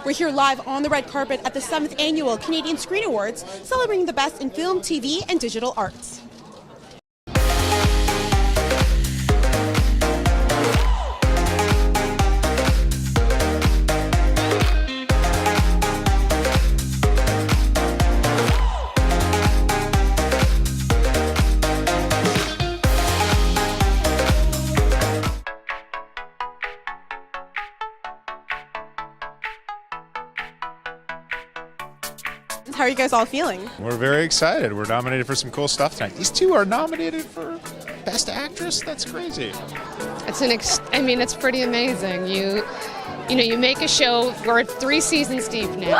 We're here live on the red carpet at the 7th Annual Canadian Screen Awards, celebrating the best in film, TV, and digital arts. How are you guys all feeling? We're very excited. We're nominated for some cool stuff tonight. These two are nominated for Best Actress? That's crazy. It's pretty amazing. You make a show, we're 3 seasons deep now,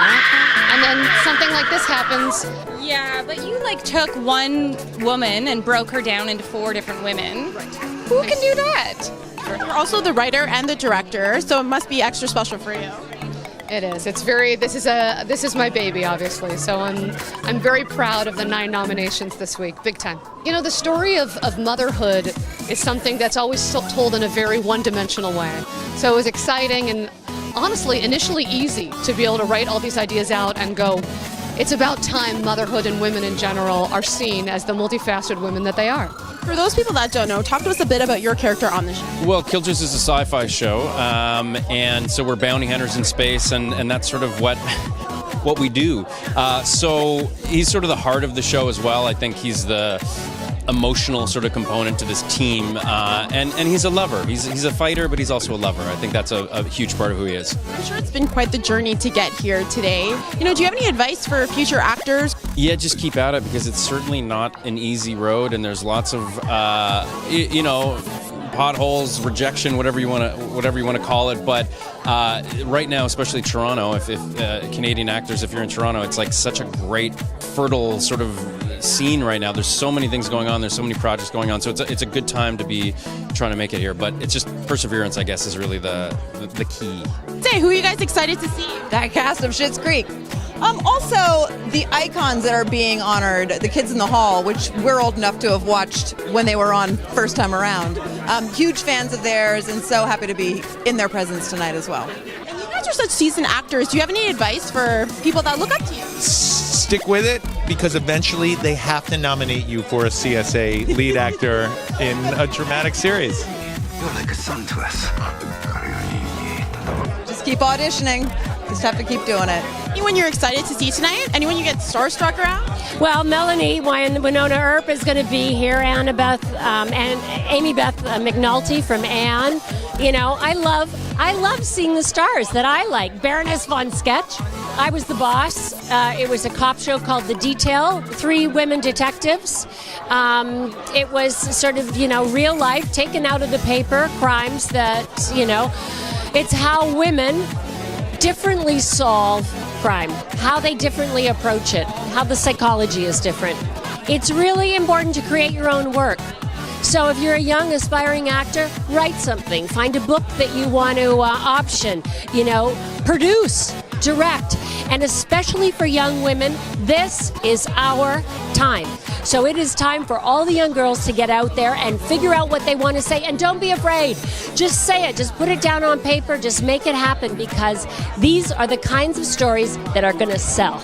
and then something like this happens. Yeah, but you took one woman and broke her down into 4 different women. Right. Who can do that? You're also the writer and the director, so it must be extra special for you. It is. This is my baby, obviously. So I'm very proud of the 9 nominations this week, big time. The story of motherhood is something that's always told in a very one-dimensional way. So it was exciting and honestly, initially easy to be able to write all these ideas out and go, it's about time motherhood and women in general are seen as the multifaceted women that they are. For those people that don't know, talk to us a bit about your character on the show. Well, Killers is a sci-fi show, and so we're bounty hunters in space, and that's sort of what we do. So he's sort of the heart of the show as well. I think he's the emotional sort of component to this team, and he's a lover. He's a fighter, but he's also a lover. I think that's a huge part of who he is. I'm sure it's been quite the journey to get here today. Do you have any advice for future actors? Yeah, just keep at it, because it's certainly not an easy road, and there's lots of potholes, rejection, whatever you want to call it. But right now, especially Toronto, if Canadian actors, if you're in Toronto, it's like such a great, fertile sort of scene right now. There's so many things going on. There's so many projects going on. So it's a good time to be trying to make it here. But it's just perseverance, I guess, is really the key. Say, who are you guys excited to see? That cast of Schitt's Creek. Also, the icons that are being honored, the Kids in the Hall, which we're old enough to have watched when they were on first time around. Huge fans of theirs, and so happy to be in their presence tonight as well. And you guys are such seasoned actors. Do you have any advice for people that look up to you? Stick with it, because eventually they have to nominate you for a CSA lead actor in a dramatic series. You're like a son to us. Just keep auditioning. Just have to keep doing it. Anyone you're excited to see tonight? Anyone you get starstruck around? Well, Melanie Winona Earp is going to be here. Annabeth and Amy Beth McNulty from Anne. I love seeing the stars that I like. Baroness von Sketch. I was the boss. It was a cop show called The Detail. 3 women detectives. It was sort of real life, taken out of the paper, crimes that it's how women differently solve crime, how they differently approach it, how the psychology is different. It's really important to create your own work. So if you're a young aspiring actor, write something, find a book that you want to option, produce, direct, and especially for young women, this is our time. So it is time for all the young girls to get out there and figure out what they want to say, and don't be afraid. Just say it, just put it down on paper, just make it happen, because these are the kinds of stories that are going to sell.